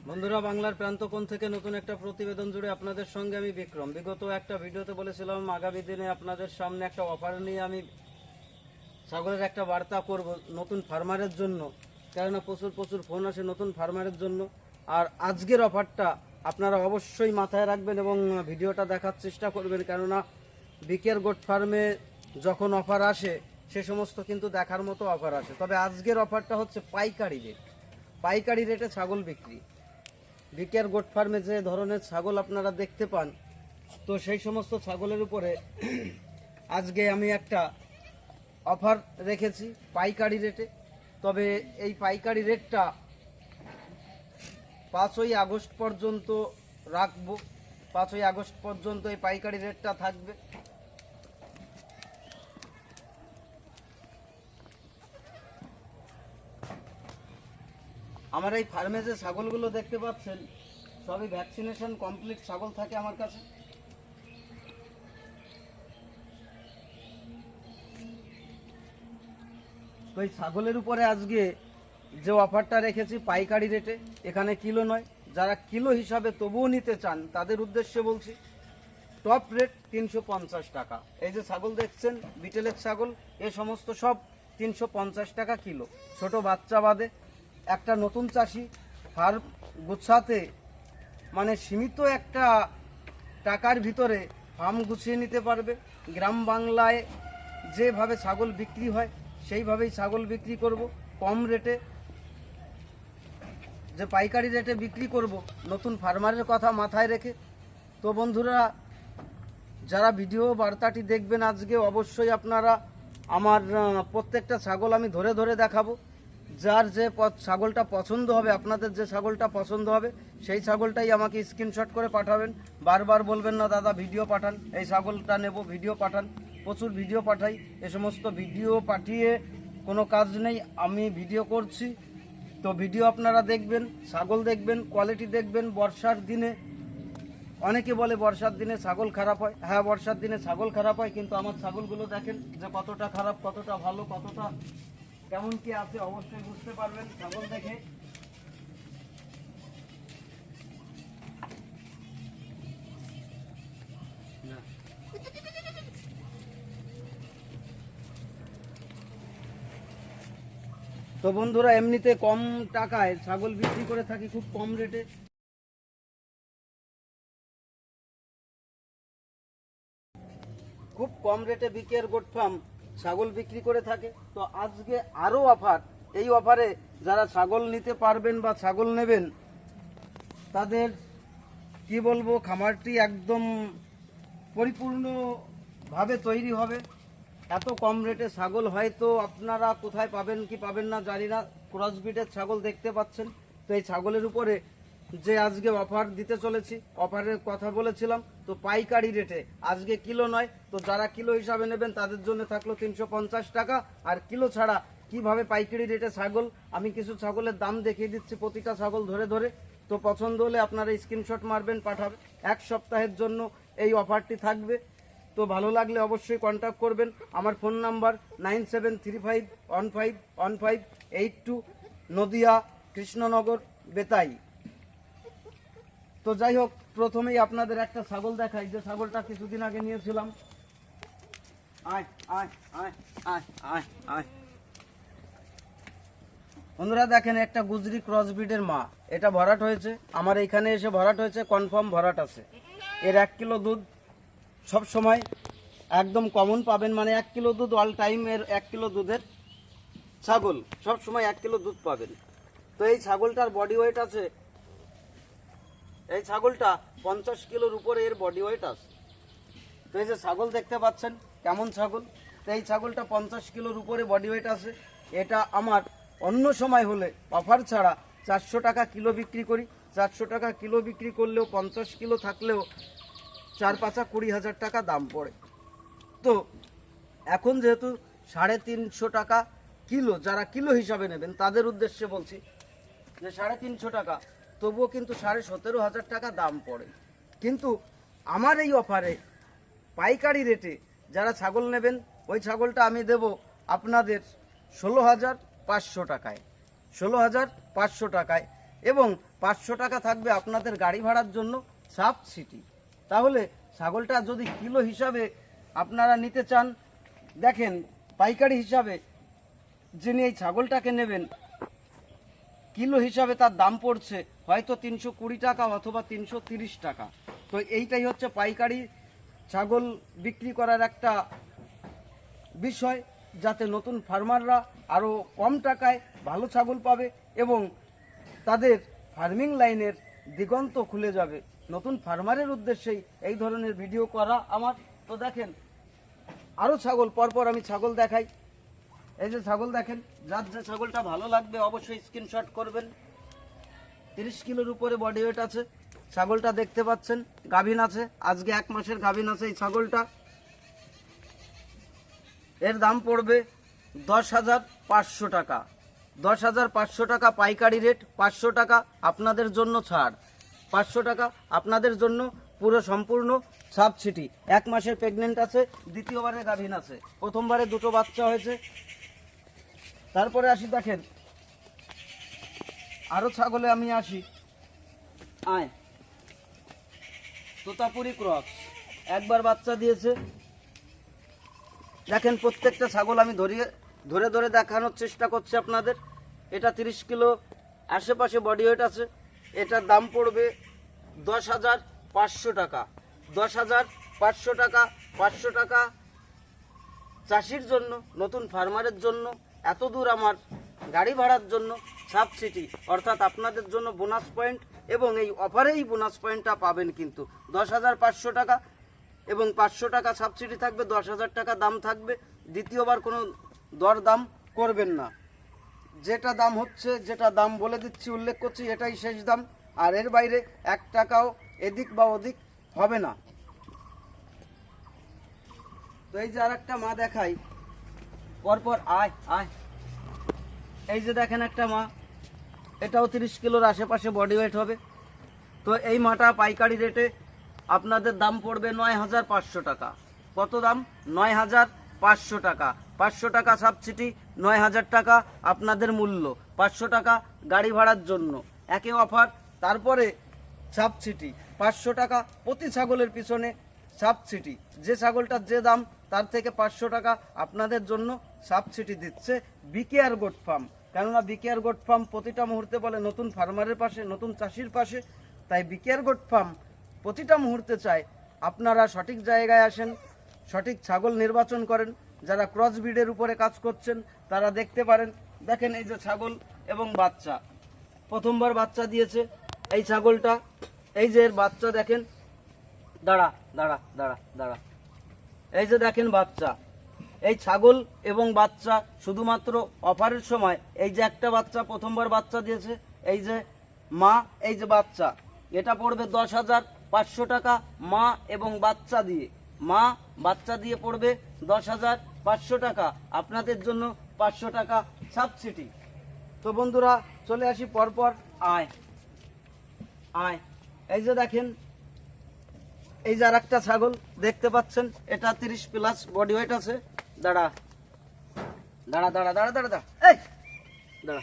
বন্ধুরা, বাংলার প্রান্তকোণ থেকে নতুন একটা প্রতিবেদন জুড়ে আপনাদের সঙ্গে আমি বিক্রম। বিগত একটা ভিডিওতে বলেছিলাম আগামী দিনে আপনাদের সামনে একটা অফার নিয়ে আমি ছাগলের একটা বার্তা করব নতুন ফার্মারের জন্য, কেননা প্রচুর ফোন আসে নতুন ফার্মারের জন্য। আর আজকের অফারটা আপনারা অবশ্যই মাথায় রাখবেন এবং ভিডিওটা দেখার চেষ্টা করবেন, কেননা বিকের গোট ফার্মে যখন অফার আসে সে সমস্ত কিন্তু দেখার মতো অফার আসে। তবে আজকের অফারটা হচ্ছে পাইকারি রেটে ছাগল বিক্রি। বিকের গোট ফার্মে যে ধরনের ছাগল আপনারা দেখতে পান, তো সেই সমস্ত ছাগলের উপরে আজকে আমি একটা অফার রেখেছি পাইকারি রেটে। তবে এই পাইকারি রেটটা 5ই আগস্ট পর্যন্ত রাখবো। 5ই আগস্ট পর্যন্ত এই পাইকারি রেটটা থাকবে। আমার এই ফার্মে যে ছাগলগুলো দেখতে পাচ্ছেন সবই ভ্যাকসিনেশন কমপ্লিট ছাগল থাকে আমার কাছে। তো এই ছাগলের উপরে আজকে যে অফারটা রেখেছি পাইকারি রেটে, এখানে কিলো নয়, যারা কিলো হিসাবে তবুও নিতে চান তাদের উদ্দেশ্যে বলছি টপ রেট 350 টাকা। এই যে ছাগল দেখছেন বিটেলের ছাগল, এ সমস্ত সব 350 টাকা কিলো, ছোট বাচ্চা বাদে। একটা নতুন চাষি ফার্ম গুছাতে মানে সীমিত একটা টাকার ভিতরে ফার্ম গুছিয়ে নিতে পারবে। গ্রাম বাংলায় যেভাবে ছাগল বিক্রি হয় সেইভাবেই ছাগল বিক্রি করব কম রেটে। যে পাইকারি রেটে বিক্রি করব নতুন ফার্মারের কথা মাথায় রেখে। তো বন্ধুরা, যারা ভিডিও বার্তাটি দেখবেন আজকে অবশ্যই আপনারা আমার প্রত্যেকটা ছাগল আমি ধরে ধরে দেখাবো। যার যে ছাগলটা পছন্দ হবে, আপনাদের যে ছাগলটা পছন্দ হবে সেই ছাগলটাই আমাকে স্ক্রিনশট করে পাঠাবেন। বারবার বলবেন না দাদা ভিডিও পাঠান, এই ছাগলটা নেব ভিডিও পাঠান। প্রচুর ভিডিও পাঠাই, এ সমস্ত ভিডিও পাঠিয়ে কোনো কাজ নেই, আমি ভিডিও করছি। তো ভিডিও আপনারা দেখবেন, ছাগল দেখবেন, কোয়ালিটি দেখবেন। বর্ষার দিনে অনেকে বলে বর্ষার দিনে ছাগল খারাপ হয়। হ্যাঁ, বর্ষার দিনে ছাগল খারাপ হয়, কিন্তু আমার ছাগলগুলো দেখেন যে কতটা খারাপ, কতটা ভালো, কতটা কেমন কি আছে অবশ্যই বুঝতে পারবেন ছাগল দেখে। তো বন্ধুরা, এমনিতে কম টাকায় ছাগল বিক্রি করে থাকি, খুব কম রেটে। খুব কম রেটে বিকের গোট ফার্ম ছাগল বিক্রি করে থাকে। তো আজকে আরও অফার। এই অফারে যারা ছাগল নিতে পারবেন বা ছাগল নেবেন তাদের কি বলবো, খামারটি একদম পরিপূর্ণভাবে তৈরি হবে। এত কম রেটে ছাগল হয়তো আপনারা কোথায় পাবেন কি পাবেন না জানি না। ক্রসবিটের ছাগল দেখতে পাচ্ছেন। তো এই ছাগলের উপরে যে আজকে অফার দিতে চলেছি, অফারের কথা বলেছিলাম, তো পাইকারি রেটে আজকে কিলো নয়। তো যারা কিলো হিসাবে নেবেন তাদের জন্য থাকলো 350 টাকা। আর কিলো ছাড়া কিভাবে পাইকারি রেটে ছাগল, আমি কিছু ছাগলের দাম দেখিয়ে দিচ্ছি প্রতিটা ছাগল ধরে ধরে। তো পছন্দ হলে আপনারা স্ক্রিনশট মারবেন, পাঠাবেন। 1 সপ্তাহের জন্য এই অফারটি থাকবে। তো ভালো লাগলে অবশ্যই কন্ট্যাক্ট করবেন। আমার ফোন নাম্বার 9735151582, নদিয়া কৃষ্ণনগর বেতাই। তো যাই হোক, প্রথমেই আপনাদের একটা ছাগল দেখাই, যে ছাগলটা কিছুদিন আগে নিয়েছিলাম। আয় আয় আয় আয় আয় আয় বন্ধুরা, দেখেন একটা গুজরি ক্রসবিডের মা, এটা ভরাট হয়েছে আমার এইখানে এসে ভরাট হয়েছে, কনফার্ম ভরাট আছে। এর 1 কিলো দুধ সব সময় একদম কমন পাবেন, মানে 1 কিলো দুধ অল টাইম। এর 1 কিলো দুধের ছাগল সব সময় 1 কিলো দুধ পাবেন। তো এই ছাগলটার বডি ওয়েট আছে, এই ছাগলটা 50 কিলোর উপরে এর বডি ওয়েট আছে। তো এই যে ছাগল দেখতে পাচ্ছেন কেমন ছাগল, তো এই ছাগলটা 50 কিলোর উপরে বডি ওয়েট আছে। এটা আমার অন্য সময় হলে অফার ছাড়া 400 টাকা কিলো বিক্রি করি। 400 টাকা কিলো বিক্রি করলেও 50 কিলো থাকলেও 4-5 20,000 টাকা দাম পড়ে। তো এখন যেহেতু 350 টাকা কিলো, যারা কিলো হিসাবে নেবেন তাদের উদ্দেশ্যে বলছি যে 350 টাকা, তবুও কিন্তু 17,500 টাকা দাম পড়ে। কিন্তু আমার এই অফারে পাইকারি রেটে যারা ছাগল নেবেন, ওই ছাগলটা আমি দেব আপনাদের 16,500 টাকায়। 16,500 টাকায় এবং 500 টাকা থাকবে আপনাদের গাড়ি ভাড়ার জন্য সাবসিডি। তাহলে ছাগলটা যদি কিলো হিসাবে আপনারা নিতে চান, দেখেন পাইকারি হিসাবে যিনি এই ছাগলটাকে নেবেন কিলো হিসাবে তার দাম পড়ছে হয়তো 320 টাকা অথবা 330 টাকা। তো এইটাই হচ্ছে পাইকারি ছাগল বিক্রি করার একটা বিষয়, যাতে নতুন ফার্মাররা আরও কম টাকায় ভালো ছাগল পাবে এবং তাদের ফার্মিং লাইনের দিগন্ত খুলে যাবে। নতুন ফার্মারের উদ্দেশ্যেই এই ধরনের ভিডিও করা আমার। তো দেখেন আরও ছাগল, পরপর আমি ছাগল দেখাই। এই যে ছাগল দেখেন, যার যে ছাগলটা ভালো লাগবে অবশ্যই স্ক্রিনশট করবেন। 30 কিলোর উপরে বডি ওয়েট আছে ছাগলটা, দেখতে পাচ্ছেন। গাভিন আছে, আজকে 1 মাসের গাভিন আছে এই ছাগলটা। এর দাম পড়বে 10,500 টাকা। 10,500 টাকা পাইকারি রেট, 500 টাকা আপনাদের জন্য ছাড়, 500 টাকা আপনাদের জন্য পুরো সম্পূর্ণ সাবসিডি। 1 মাসের প্রেগনেন্ট আছে, দ্বিতীয়বারে গাভিন আছে, প্রথমবারে 2টো বাচ্চা হয়েছে। তারপরে আসি, দেখেন আরো ছাগলে আমি আসি। আয় তোতাপুরি ক্রস, একবার বাচ্চা দিয়েছে। দেখেন প্রত্যেকটা ছাগল আমি ধরে ধরে দেখানোর চেষ্টা করছি আপনাদের। এটা 30 কিলো আশেপাশে বডি ওয়েট আছে। এটার দাম পড়বে 10,500 টাকা। 10,500 টাকা, 500 টাকা চাষির জন্য, নতুন ফার্মারের জন্য, এত দূর আমার গাড়ি ভাড়ার জন্য সাবসিডি, অর্থাৎ আপনাদের জন্য বোনাস পয়েন্ট। এবং এই অফারেই বোনাস পয়েন্টটা পাবেন কিন্তু 10,500 টাকা এবং 500 টাকা সাবসিডি থাকবে, 10,000 টাকা দাম থাকবে। দ্বিতীয়বার কোনো দর দাম করবেন না, যেটা দাম হচ্ছে, যেটা দাম বলে দিচ্ছি, উল্লেখ করছি, এটাই শেষ দাম। আর এর বাইরে 1 টাকাও এদিক বা ওদিক হবে না। তো এই যে আর একটা মা দেখাই, পরপর আয় আয়। এই যে দেখেন একটা মা, এটাও 30 কিলোর আশেপাশে বডি ওয়েট হবে। তো এই মাটা পাইকারি রেটে আপনাদের দাম পড়বে 9,500 টাকা। কত দাম? 9,500 টাকা। 500 টাকা সাবসিডি, 9,000 টাকা আপনাদের মূল্য, 500 টাকা গাড়ি ভাড়ার জন্য একে অফার। তারপরে সাবসিডি 500 টাকা প্রতি ছাগলের পিছনে সাবসিডি। যে ছাগলটার যে দাম তার থেকে 500 টাকা আপনাদের জন্য সাবসিডি দিচ্ছে বিকেআর গোট ফার্ম। কেননা বিকেআর গোট ফার্ম প্রতিটা মুহূর্তে বলে নতুন ফার্মারের পাশে, নতুন চাষির পাশে। তাই বিকেআর গোট ফার্ম প্রতিটা মুহূর্তে চায় আপনারা সঠিক জায়গায় আসেন, সঠিক ছাগল নির্বাচন করেন। যারা ক্রস ব্রিডের উপরে কাজ করছেন তারা দেখতে পারেন। দেখেন এই যে ছাগল এবং বাচ্চা, প্রথমবার বাচ্চা দিয়েছে এই ছাগলটা। এই যে এর বাচ্চা দেখেন, দাঁড়া দাঁড়া দাঁড়া দাঁড়া, এই যে দেখেন বাচ্চা। এই ছাগল এবং বাচ্চা শুধুমাত্র অফারের সময়, এই যে একটা বাচ্চা প্রথমবার বাচ্চা দিয়েছে, এই যে মা, এই যে বাচ্চা, এটা পড়বে 10,500 টাকা মা এবং বাচ্চা দিয়ে। মা বাচ্চা দিয়ে পড়বে 10,500 টাকা, আপনাদের জন্য 500 টাকা সাবসিডি। তো বন্ধুরা চলে আসি পরপর, আয় আয়। এই যে দেখেন, এই যে আর একটা ছাগল দেখতে পাচ্ছেন, এটা 30 প্লাস বডি ওয়েট আছে। দাঁড়া দাঁড়া দাঁড়া দাঁড়া দাঁড়া দাঁড়া, এই দাঁড়া।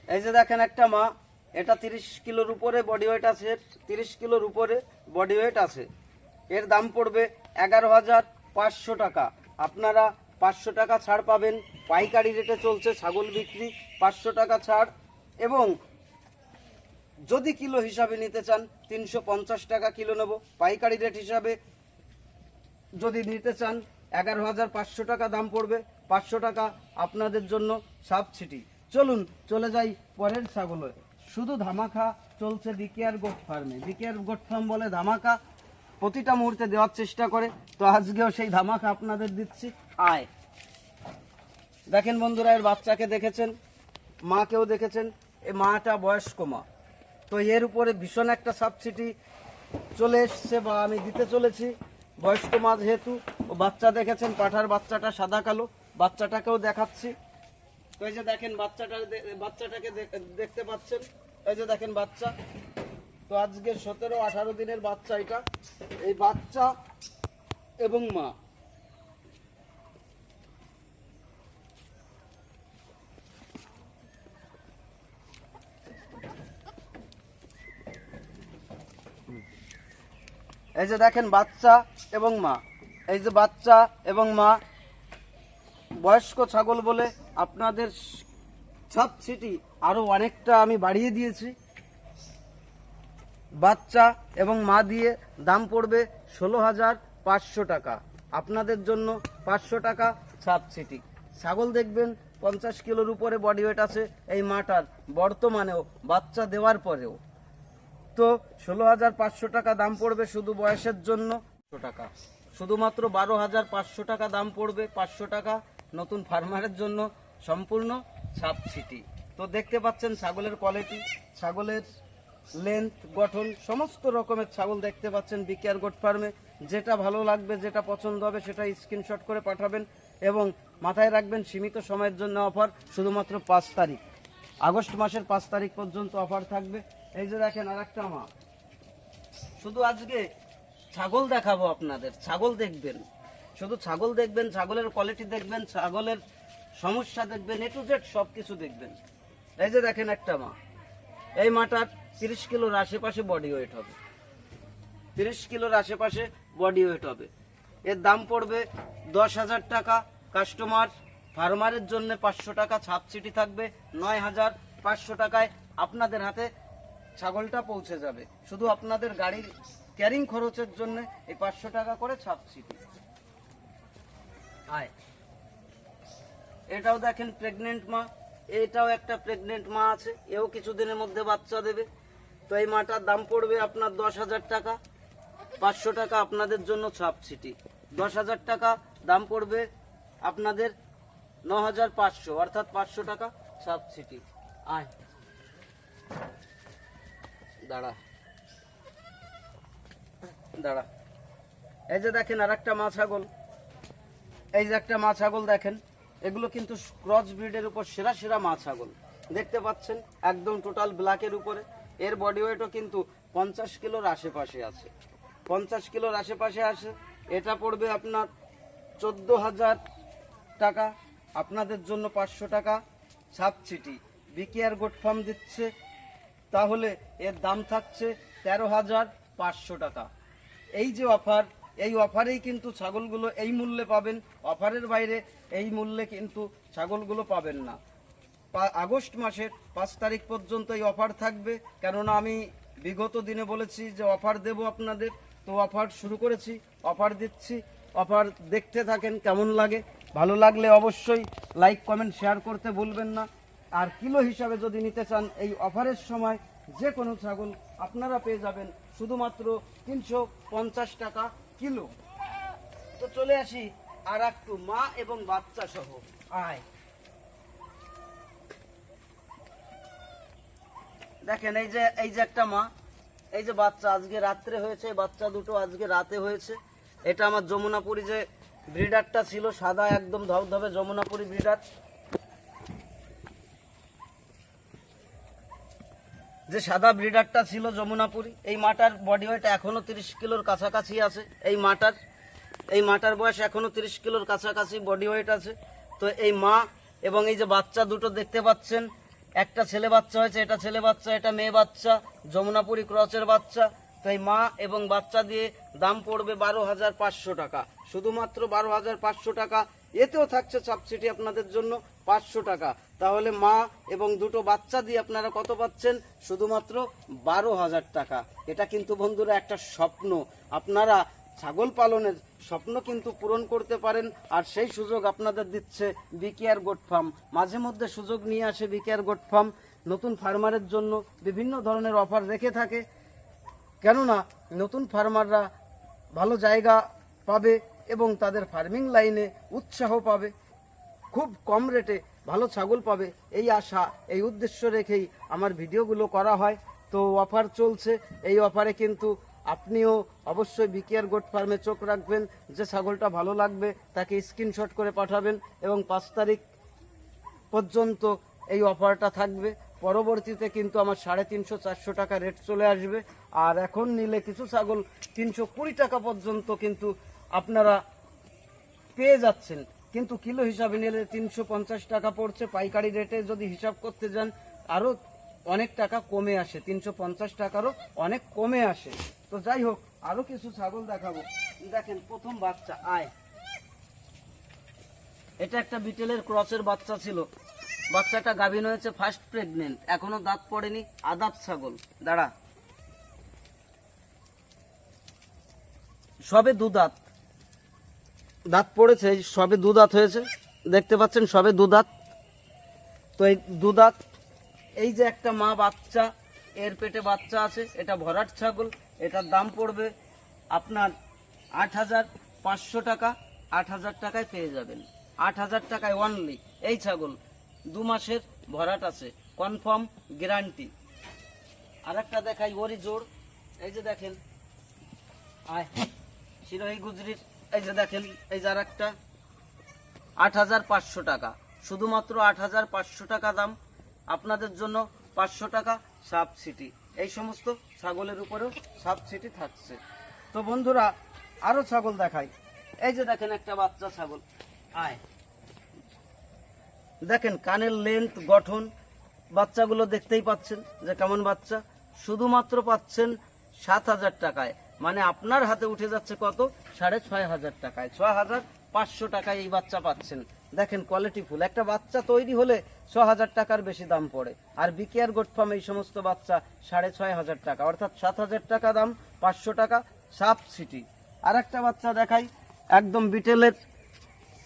এই যে দেখেন একটা মা, এটা 30 কিলোর উপরে বডি ওয়েট আছে, 30 কিলোর উপরে বডি ওয়েট আছে। এর দাম পড়বে 11,500 টাকা। আপনারা 500 টাকা ছাড় পাবেন, পাইকারি রেটে চলছে ছাগল বিক্রি, 500 টাকা ছাড়। এবং যদি কিলো হিসাবে নিতে চান 350 টাকা কিলো নেব, পাইকারি রেট হিসাবে যদি নিতে চান 11,500 টাকা দাম পড়বে, 500 টাকা আপনাদের জন্য সাবসিডি। চলুন চলে যাই পরের ছাগলে। শুধু ধামাকা চলছে বিকেআর গোট ফার্মে। বিকেআর গোট ফার্ম বলে ধামাকা প্রতিটা মুহূর্তে দেওয়ার চেষ্টা করে, তো আজকেও সেই ধামাকা আপনাদের দিচ্ছি। আয় দেখেন বন্ধুরা, এর বাচ্চাকে দেখেছেন, মাকেও দেখেছেন। এই মাটা বয়স্ক মা, তো এর উপরে ভীষণ একটা সাবসিডি চলে এসছে বা আমি দিতে চলেছি। বয়স্ক মা যেহেতু, ও বাচ্চা দেখেছেন, পাঠার বাচ্চাটা সাদা কালো, বাচ্চাটাকেও দেখাচ্ছি। তো এই যে দেখেন বাচ্চাটাকে দেখতে পাচ্ছেন, এই যে দেখেন বাচ্চা। তো আজকে 17-18 দিনের বাচ্চা এটা। এই বাচ্চা এবং মা এই যে দেখেন বাচ্চা এবং মা, এই যে বাচ্চা এবং মা, বয়স্ক ছাগল বলে আপনাদের সাবসিডি আরো অনেকটা আমি বাড়িয়ে দিয়েছি। বাচ্চা এবং মা দিয়ে দাম পড়বে 16,500 টাকা। আপনাদের জন্য 500 টাকা সাবসিডি। ছাগল দেখবেন 50 কিলোর উপরে বডি ওয়েট আছে এই মাটার, বর্তমানেও বাচ্চা দেওয়ার পরেও। তো 16,500 টাকা দাম পড়বে শুধু বয়সের জন্য। টাকা শুধুমাত্র 12,500 টাকা দাম পড়বে, 500 টাকা নতুন ফার্মারের জন্য সম্পূর্ণ সাবসিডি। তো দেখতে পাচ্ছেন ছাগলের কোয়ালিটি, ছাগলের লেন্থ, গঠন, সমস্ত রকমের ছাগল দেখতে পাচ্ছেন বিকেআর গোট ফার্মে। যেটা ভালো লাগবে, যেটা পছন্দ হবে সেটা স্ক্রিনশট করে পাঠাবেন। এবং মাথায় রাখবেন সীমিত সময়ের জন্য অফার, শুধুমাত্র 5 তারিখ, আগস্ট মাসের 5 তারিখ পর্যন্ত অফার থাকবে। এই যে দেখেন আর একটা মা, শুধু আজকে ছাগল দেখাবো আপনাদের, ছাগল দেখবেন, শুধু ছাগল দেখবেন, ছাগলের কোয়ালিটি দেখবেন, ছাগলের সমস্যা দেখবেন, এ টু জেড সব কিছু দেখবেন। এই যে দেখেন একটা মা, এই মাটার 30 কিলোর আশেপাশে বডি ওয়েট হবে, 30 কিলোর আশেপাশে বডি ওয়েট হবে। এর দাম পড়বে 10,000 টাকা। কাস্টমার ফার্মারের জন্য 500 টাকা সাবসিডি থাকবে। 9,500 টাকায় আপনাদের হাতে ছাগলটা পৌঁছে যাবে। শুধু আপনাদের গাড়ির ক্যারিং খরচের জন্য এই 500 টাকা করে সাবসিডি। এটাও দেখেন প্রেগনেন্ট মা, এটাও একটা প্রেগনেন্ট মা আছে, এও কিছুদিনের মধ্যে বাচ্চা দেবে। তো এই মাটার দাম পড়বে আপনার 10,000 টাকা। 500 টাকা আপনাদের জন্য সাবসিডি। 10,000 টাকা দাম পড়বে আপনাদের 9,500, অর্থাৎ 500 টাকা সাবসিডি। দাঁড়া দাঁড়া এই যে দেখেন আর একটা মা ছাগল, এই যে একটা মা ছাগল দেখেন, এগুলো কিন্তু ক্রস ব্রিডের উপর সেরা সেরা মা ছাগল দেখতে পাচ্ছেন, একদম টোটাল ব্ল্যাকের উপরে। এর বডি ওয়েটও কিন্তু 50 কিলোর আশেপাশে আছে, 50 কিলোর আশেপাশে আছে। এটা পড়বে আপনার 14,000 টাকা। আপনাদের জন্য 500 টাকা সাবসিডি। বিকেআর গোট ফার্ম দিচ্ছে, তাহলে এর দাম থাকছে 13,500 টাকা। এই যে অফার, এই অফারেই কিন্তু ছাগলগুলো এই মূল্যে পাবেন, অফারের বাইরে এই মূল্যে কিন্তু ছাগলগুলো পাবেন না। আগস্ট মাসের 5 তারিখ পর্যন্ত এই অফার থাকবে, কেননা আমি বিগত দিনে বলেছি যে অফার দেব আপনাদের, তো অফার শুরু করেছি, অফার দিচ্ছি। অফার দেখতে থাকেন, কেমন লাগে, ভালো লাগলে অবশ্যই লাইক কমেন্ট শেয়ার করতে ভুলবেন না। আর কিলো হিসাবে যদি নিতে চান এই অফারের সময় যে কোনো ছাগল আপনারা পেয়ে যাবেন শুধুমাত্র 350 টাকা কিলো। তো চলে আসি আর একটু মা এবং বাচ্চা সহ। দেখেন এই যে একটা মা, এই যে বাচ্চা আজকে রাত্রে হয়েছে, বাচ্চা দুটো আজকে রাতে হয়েছে। এটা আমার যমুনাপুরি যে ব্রিডারটা ছিল, সাদা একদম ধবধবে যমুনাপুরি ব্রিডার, যে সাদা ব্রিডারটা ছিল যমুনাপুরি। এই মাটার বডি ওয়েট এখনো 30 কিলোর কাছাকাছি আছে। এই মাটার বয়স এখনো 30 কিলোর কাছাকাছি বডি ওয়েট আছে। তো এই মা এবং এই যে বাচ্চা দুটো দেখতে পাচ্ছেন, একটা ছেলে বাচ্চা হয়েছে, এটা ছেলে বাচ্চা, এটা মেয়ে বাচ্চা, যমুনাপুরি ক্রসের বাচ্চা। তো এই মা এবং বাচ্চা দিয়ে দাম পড়বে 12,500 টাকা, শুধুমাত্র 12,500 টাকা। এতেও থাকছে সাবসিডি আপনাদের জন্য 500 টাকা। তাহলে মা এবং দুটো বাচ্চা দিয়ে আপনারা কত পাচ্ছেন? শুধুমাত্র 12,000 টাকা। এটা কিন্তু বন্ধুরা একটা স্বপ্ন, আপনারা ছাগল পালনের স্বপ্ন কিন্তু পূরণ করতে পারেন। আর সেই সুযোগ আপনাদের দিচ্ছে বিকেআর গোট ফার্ম। মাঝে মধ্যে সুযোগ নিয়ে আসে বিকেআর গোট ফার্ম, নতুন ফার্মারের জন্য বিভিন্ন ধরনের অফার রেখে থাকে, কেননা নতুন ফার্মাররা ভালো জায়গা পাবে এবং তাদের ফার্মিং লাইনে উৎসাহ পাবে, খুব কম রেটে ভালো ছাগল পাবে, এই আশা, এই উদ্দেশ্য রেখেই আমার ভিডিওগুলো করা হয়। তো অফার চলছে, এই অফারে কিন্তু আপনিও অবশ্যই বিকেআর গোট ফার্মে চোখ রাখবেন। যে ছাগলটা ভালো লাগবে তাকে স্ক্রিনশট করে পাঠাবেন এবং 5 তারিখ পর্যন্ত এই অফারটা থাকবে। পরবর্তীতে কিন্তু আমার 350-400 টাকা রেট চলে আসবে। আর এখন নিলে কিছু ছাগল 320 টাকা পর্যন্ত কিন্তু আপনারা পেয়ে যাচ্ছেন, কিন্তু কিলো হিসাবে নিলে 350 টাকা পড়ছে। পাইকারি রেটে যদি হিসাব করতে যান আরও অনেক টাকা কমে আসে, 350 টাকারও অনেক কমে আসে। তো যাই হোক, আরো কিছু ছাগল দেখাবো। দেখেন প্রথম বাচ্চা, আয়, এটা একটা বিটেলের ক্রসের বাচ্চা ছিল। বাচ্চাটা গাভিন হয়েছে, ফার্স্ট প্রেগনেন্ট, এখনো দাঁত পড়েনি, আদাত ছাগল। দাঁড়া, সবে দু দাঁত, দাঁত পড়েছে, সবে দু দাঁত হয়েছে, দেখতে পাচ্ছেন সবে দু দাঁত। তো এই দু দাঁত, এই যে একটা মা বাচ্চা, এর পেটে বাচ্চা আছে, এটা ভরাট ছাগল। এটার দাম পড়বে আপনার 8,500 টাকা। 8,000 টাকায় পেয়ে যাবেন, 8,000 টাকায় অনলি। এই ছাগল 2 মাসের ভরাট আছে, কনফার্ম গ্যারান্টি। আর একটা দেখাই, ওরই জোর, এই যে দেখেন, আয় শিরোহী গুজরির, এই যে দেখেন, এই যে আর একটা, 8,500 টাকা, শুধুমাত্র 8,500 টাকা দাম। আপনাদের জন্য 500 টাকা সাবসিডি, এই সমস্ত ছাগলের উপরেও সাবসিডি থাকছে। তো বন্ধুরা, আরো ছাগল দেখাই। এই যে দেখেন একটা বাচ্চা ছাগল, আয়, দেখেন কানের লেন্থ, গঠন, বাচ্চাগুলো দেখতেই পাচ্ছেন যে কেমন বাচ্চা। শুধুমাত্র পাচ্ছেন 7,000 টাকায়, মানে আপনার হাতে উঠে যাচ্ছে কত, 6,500 টাকায়, 6,500 টাকায় এই বাচ্চা পাচ্ছেন। দেখেন কোয়ালিটি ফুল একটা বাচ্চা তৈরি হলে 6,000 টাকার বেশি দাম পড়ে। আর বিকেআর গোট ফার্ম এই সমস্ত বাচ্চা 6,500 টাকা, অর্থাৎ 7,000 টাকা দাম, 500 টাকা সাবসিডি। আর একটা বাচ্চা দেখাই, একদম বিটেলের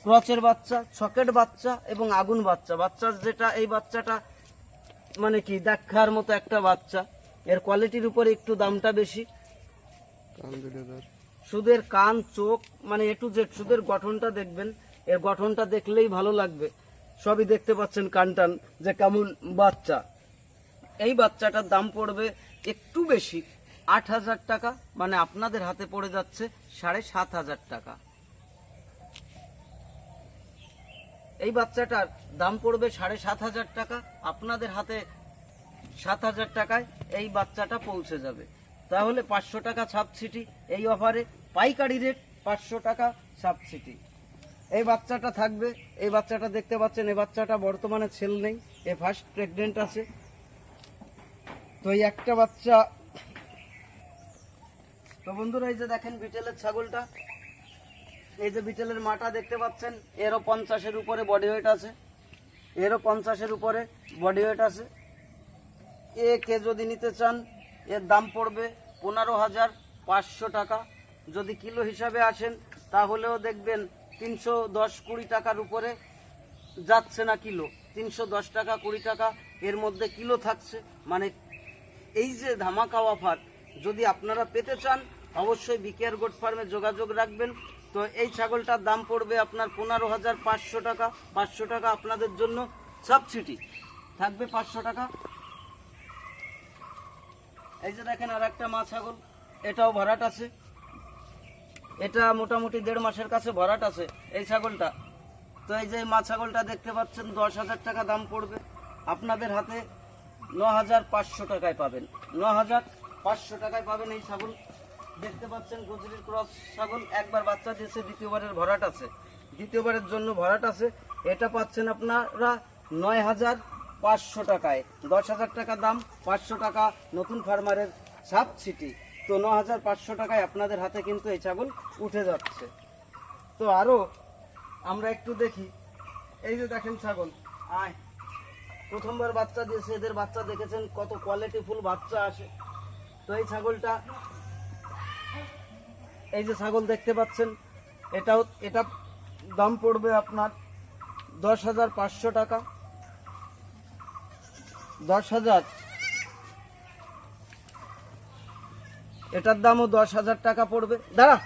ক্রচের বাচ্চা, ছকেট বাচ্চা এবং আগুন বাচ্চা। বাচ্চার যেটা, এই বাচ্চাটা মানে কি দেখার মতো একটা বাচ্চা। এর কোয়ালিটির উপরে একটু দামটা বেশি। সুদের কান, চোখ, মানে এ টু জেড, সুদের গঠনটা দেখবেন, এর গঠনটা দেখলেই ভালো লাগবে। সবই দেখতে পাচ্ছেন কান টান যে কেমন বাচ্চা। এই বাচ্চাটার দাম পড়বে একটু বেশি, 8,000 টাকা, মানে আপনাদের হাতে পড়ে যাচ্ছে 7,500 টাকা। এই বাচ্চাটার দাম পড়বে 7,500 টাকা, আপনাদের হাতে 7,000 টাকায় এই বাচ্চাটা পৌঁছে যাবে। তাহলে 500 টাকা সাবসিডি এই অফারে, পাইকারি রেট 500 টাকা সাবসিডি। এই বাচ্চাটা থাকবে, এই বাচ্চাটা দেখতে পাচ্ছেন, এই বাচ্চাটা বর্তমানে ছেল নেই, এ ফার্স্ট প্রেগনেন্ট আছে। তো এই একটা বাচ্চা। তো বন্ধুরা, এই যে দেখেন বিটেলের ছাগলটা, এই যে বিটেলের মাটা দেখতে পাচ্ছেন, এরও 50-এর উপরে বডি ওয়েট আছে, এরও 50-এর উপরে বডি ওয়েট আছে। কে যদি নিতে চান, এর দাম পড়বে 15,500 টাকা। যদি কিলো হিসাবে আসেন তাহলেও দেখবেন 310-20 টাকার উপরে যাচ্ছে না কিলো, 310 টাকা 20 টাকা এর মধ্যে কিলো থাকছে। মানে এই যে ধামাকা অফার যদি আপনারা পেতে চান, অবশ্যই বিকেআর গোট ফার্মে যোগাযোগ রাখবেন। তো এই ছাগলটার দাম পড়বে আপনার 15,500 টাকা। 500 টাকা আপনাদের জন্য সাবসিডি থাকবে, 500 টাকা। এই যে দেখেন আর একটা মা ছাগল, এটাও ভরাট আছে, এটা মোটামুটি 1.5 মাসের কাছে ভরাট আছে এই ছাগলটা। তো এই যে মা ছাগলটা দেখতে পাচ্ছেন, 10,000 টাকা দাম পড়বে, আপনাদের হাতে 9,500 টাকায় পাবেন, 9,500 টাকায় পাবেন এই ছাগল। দেখতে পাচ্ছেন গুজরির ক্রস ছাগল, একবার বাচ্চা দিয়েছে, দ্বিতীয়বারের ভরাট আছে, দ্বিতীয়বারের জন্য ভরাট আছে। এটা পাচ্ছেন আপনারা 9,500 টাকায়, 10,000 টাকা দাম, 500 টাকা নতুন ফার্মারের সাবসিডি। তো 9,500 টাকায় আপনাদের হাতে কিন্তু এই ছাগল উঠে যাচ্ছে। তো আরো আমরা একটু দেখি, এই যে দেখেন ছাগল, আয়, প্রথমবার বাচ্চা দিয়েছে, এদের বাচ্চা দেখেছেন কত কোয়ালিটিফুল বাচ্চা আসে। তো এই ছাগলটা, এই যে ছাগল দেখতে পাচ্ছেন, এটা দাম পড়বে আপনার 10,500 টাকা, 10,000, এটার দামও 10,000 টাকা পড়বে। দাঁড়া,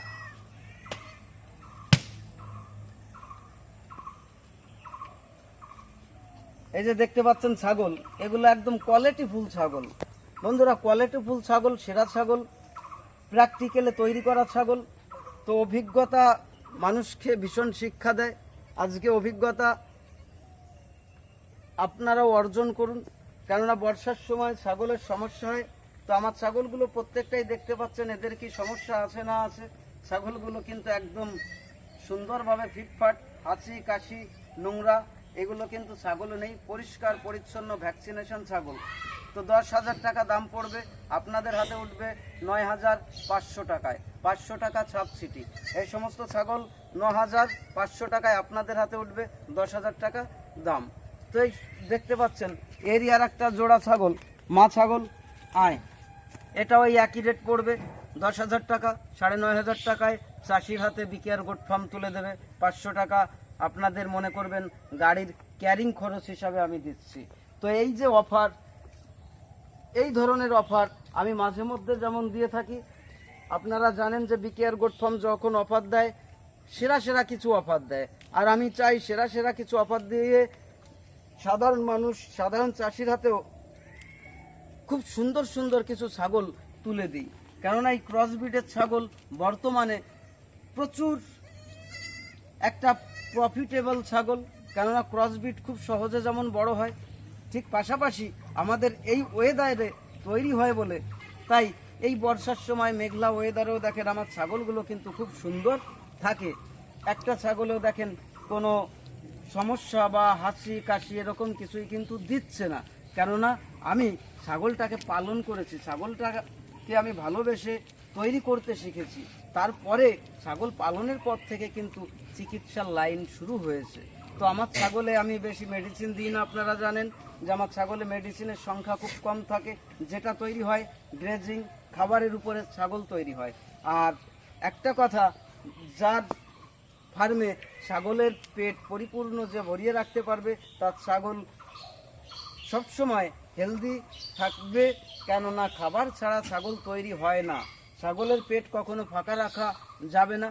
এই যে দেখতে পাচ্ছেন ছাগল, এগুলো একদম কোয়ালিটিফুল ছাগল। বন্ধুরা, কোয়ালিটিফুল ছাগল, সেরা ছাগল, প্র্যাকটিক্যালে তৈরি করা ছাগল। তো অভিজ্ঞতা মানুষকে ভীষণ শিক্ষা দেয়। আজকে অভিজ্ঞতা আপনারাও অর্জন করুন, কেননা বর্ষার সময় ছাগলের সমস্যা হয়। তো আমার ছাগলগুলো প্রত্যেকটাই দেখতে পাচ্ছেন, এদের কি সমস্যা আছে না আছে। ছাগলগুলো কিন্তু একদম সুন্দরভাবে ফিটফাট, হাঁচি কাশি নোংরা এগুলো কিন্তু ছাগল নেই, পরিষ্কার পরিচ্ছন্ন ভ্যাকসিনেশন ছাগল। তো 10,000 টাকা দাম পড়বে, আপনাদের হাতে উঠবে 9,500 টাকায়, 500 টাকা সাবসিডি। এই সমস্ত ছাগল 9,500 টাকায় আপনাদের হাতে উঠবে, 10,000 টাকা দাম। তো এই দেখতে পাচ্ছেন এরই আর একটা জোড়া ছাগল, মা ছাগল আয়, এটাও এই একই রেট পড়বে 10,000 টাকা। 9,500 টাকায় চাষির হাতে বিকেআর গোট ফার্ম তুলে দেবে। 500 টাকা আপনাদের মনে করবেন গাড়ির ক্যারিং খরচ হিসাবে আমি দিচ্ছি। তো এই যে অফার, এই ধরনের অফার আমি মাঝে মধ্যে যেমন দিয়ে থাকি, আপনারা জানেন যে বিকেআর গোট ফার্ম যখন অফার দেয় সেরা সেরা কিছু অফার দেয়, আর আমি চাই সেরা সেরা কিছু অফার দিয়ে সাধারণ মানুষ, সাধারণ চাষির হাতেও খুব সুন্দর সুন্দর কিছু ছাগল তুলে দিই। কেননা এই ক্রসব্রিডের ছাগল বর্তমানে প্রচুর একটা প্রফিটেবল ছাগল, কেননা ক্রসব্রিড খুব সহজে যেমন বড় হয়, ঠিক পাশাপাশি আমাদের এই ওয়েদারে তৈরি হয় বলে, তাই এই বর্ষার সময় মেঘলা ওয়েদারেও দেখেন আমার ছাগলগুলো কিন্তু খুব সুন্দর থাকে। একটা ছাগলেও দেখেন কোনো সমস্যা বা হাসি কাশি এরকম কিছুই কিন্তু দিচ্ছে না, কেননা আমি ছাগলটাকে পালন করেছি, ছাগলটাকে আমি ভালোবেসে তৈরি করতে শিখেছি। তারপরে ছাগল পালনের পর থেকে কিন্তু চিকিৎসার লাইন শুরু হয়েছে। তো আমার ছাগলে আমি বেশি মেডিসিন দিই না, আপনারা জানেন যে আমার ছাগলে মেডিসিনের সংখ্যা খুব কম থাকে, যেটা তৈরি হয় গ্রেজিং খাবারের উপরে ছাগল তৈরি হয়। আর একটা কথা, যার ফার্মে ছাগলের পেট পরিপূর্ণ যে ভরিয়ে রাখতে পারবে তার ছাগল সবসময় হেলদি থাকবে, কেননা খাবার ছাড়া ছাগল তৈরি হয় না। ছাগলের পেট কখনো ফাঁকা রাখা যাবে না।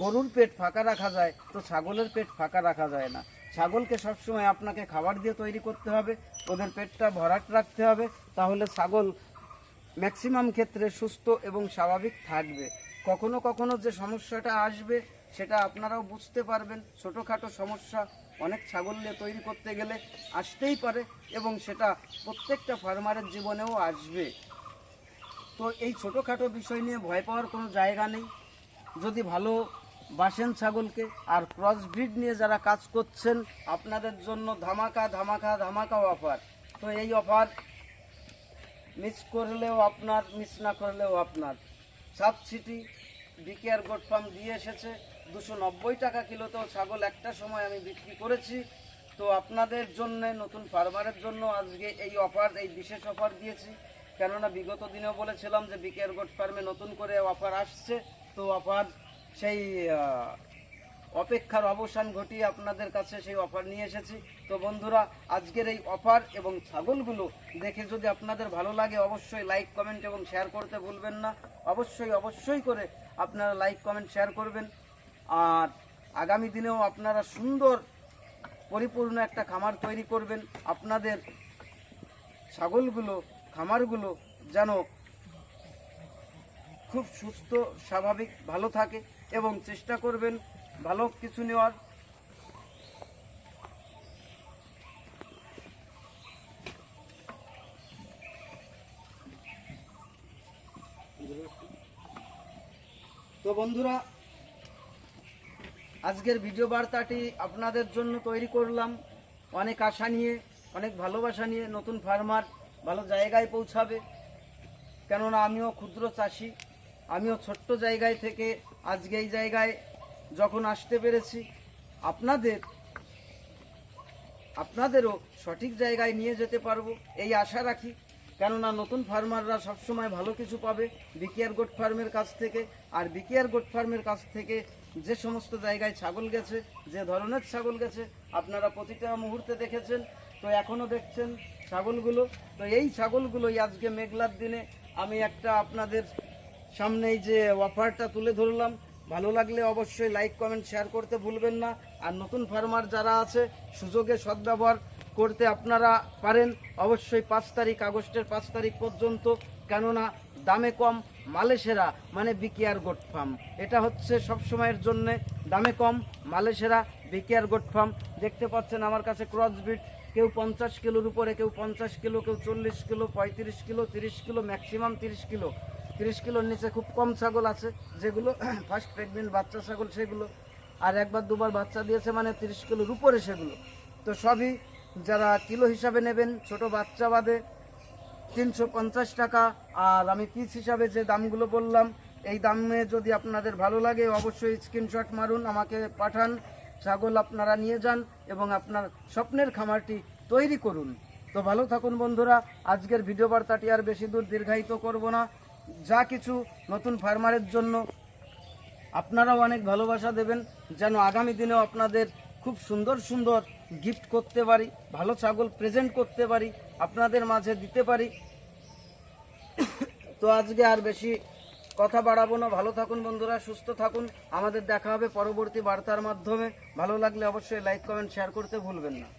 গরুর পেট ফাঁকা রাখা যায়, তো ছাগলের পেট ফাঁকা রাখা যায় না। ছাগলকে সবসময় আপনাকে খাবার দিয়ে তৈরি করতে হবে, ওদের পেটটা ভরাট রাখতে হবে, তাহলে ছাগল ম্যাক্সিমাম ক্ষেত্রে সুস্থ এবং স্বাভাবিক থাকবে। কখনো কখনো যে সমস্যাটা আসবে সেটা আপনারাও বুঝতে পারবেন। ছোটোখাটো সমস্যা অনেক ছাগল নিয়ে তৈরি করতে গেলে আসতেই পারে, এবং সেটা প্রত্যেকটা ফার্মারের জীবনেও আসবে। তো এই ছোটোখাটো বিষয় নিয়ে ভয় পাওয়ার কোনো জায়গা নেই। যদি ভালো বাসেন ছাগলকে, আর ক্রসব্রিড নিয়ে যারা কাজ করছেন, আপনাদের জন্য ধামাকা ধামাকা ধামাকা অফার। তো এই অফার মিস করলেও আপনার, মিস না করলেও আপনার। সাবসিডি বিকেআর গোট ফার্ম দিয়ে এসেছে 290 টাকা কিলোতেও ছাগল একটা সময় আমি বিক্রি করেছি। তো আপনাদের জন্য, নতুন ফার্মারের জন্য আজকে এই অফার, এই বিশেষ অফার দিয়েছি। কেননা বিগত দিনেও বলেছিলাম যে বিকেআর গোট ফার্মে নতুন করে অফার আসছে, তো অফার সেই অপেক্ষার অবসান ঘটিয়ে আপনাদের কাছে সেই অফার নিয়ে এসেছি। তো বন্ধুরা, আজকের এই অফার এবং ছাগলগুলো দেখে যদি আপনাদের ভালো লাগে, অবশ্যই লাইক কমেন্ট এবং শেয়ার করতে ভুলবেন না। অবশ্যই করে আপনারা লাইক কমেন্ট শেয়ার করবেন। আর আগামী দিনেও আপনারা সুন্দর পরিপূর্ণ একটা খামার তৈরি করবেন। আপনাদের ছাগলগুলো, খামারগুলো যেন খুব সুস্থ, স্বাভাবিক, ভালো থাকে, এবং চেষ্টা করবেন ভালো কিছু নেওয়ার। তো বন্ধুরা, আজকের ভিডিও বার্তাটি আপনাদের জন্য তৈরি করলাম অনেক আশা নিয়ে, অনেক ভালোবাসা নিয়ে। নতুন ফার্মার ভালো জায়গায় পৌঁছাবে, কেননা আমিও ক্ষুদ্র চাষি, আমিও ছোট্ট জায়গায় থেকে আজকে এই জায়গায় যখন আসতে পেরেছি, আপনাদেরও সঠিক জায়গায় নিয়ে যেতে পারবো এই আশা রাখি। কেননা নতুন ফার্মাররা সবসময় ভালো কিছু পাবে বিকেআর গোট ফার্মের কাছ থেকে। আর বিকেআর গোট ফার্মের কাছ থেকে যে সমস্ত জায়গায় ছাগল গেছে, যে ধরনের ছাগল গেছে, আপনারা প্রতিটা মুহূর্তে দেখেছেন, তো এখনও দেখছেন ছাগলগুলো। তো এই ছাগলগুলোই আজকে মেঘলার দিনে আমি একটা আপনাদের সামনে এই যে অফারটা তুলে ধরলাম। ভালো লাগলে অবশ্যই লাইক কমেন্ট শেয়ার করতে ভুলবেন না। আর নতুন ফার্মার যারা আছে, সুযোগে সদ্ব্যবহার করতে আপনারা পারেন অবশ্যই। 5 তারিখ, আগস্টের 5 তারিখ পর্যন্ত, কেননা দামে কম মালে সেরা, মানে বিকেআর গোট ফার্ম। এটা হচ্ছে সব সময়ের জন্য দামে কম মালে সেরা বিকেআর গোট ফার্ম। দেখতে পাচ্ছেন আমার কাছে ক্রসব্রিড, কেউ 50 কিলোর উপরে, কেউ 50 কিলো, কেউ 40 kilo, 35 kilo, 30 kilo, maximum 30 kilo. 30 কিলোর নিচে খুব কম ছাগল আছে, যেগুলো ফার্স্ট প্রেগনেন্ট বাচ্চা ছাগল সেগুলো, আর একবার দুবার বাচ্চা দিয়েছে মানে 30 কিলোর উপরে সেগুলো। তো সবই যারা কিলো হিসাবে নেবেন, ছোট বাচ্চা বাদে 350 টাকা। আর আমি পিস হিসাবে যে দামগুলো বললাম, এই দামে যদি আপনাদের ভালো লাগে অবশ্যই স্ক্রিনশট মারুন, আমাকে পাঠান। ছাগল আপনারা নিয়ে যান এবং আপনার স্বপ্নের খামারটি তৈরি করুন। তো ভালো থাকুন বন্ধুরা। আজকের ভিডিও বার্তাটি আর বেশি দূর দীর্ঘায়িত করব না। যা কিছু নতুন ফার্মারের জন্য আপনারাও অনেক ভালোবাসা দেবেন, যেন আগামী দিনেও আপনাদের খুব সুন্দর সুন্দর গিফট করতে পারি, ভালো ছাগল প্রেজেন্ট করতে পারি, আপনাদের মাঝে দিতে পারি। তো আজকে আর বেশি কথা বাড়াবো না। ভালো থাকুন বন্ধুরা, সুস্থ থাকুন। আমাদের দেখা হবে পরবর্তী বার্তার মাধ্যমে। ভালো লাগলে অবশ্যই লাইক কমেন্ট শেয়ার করতে ভুলবেন না।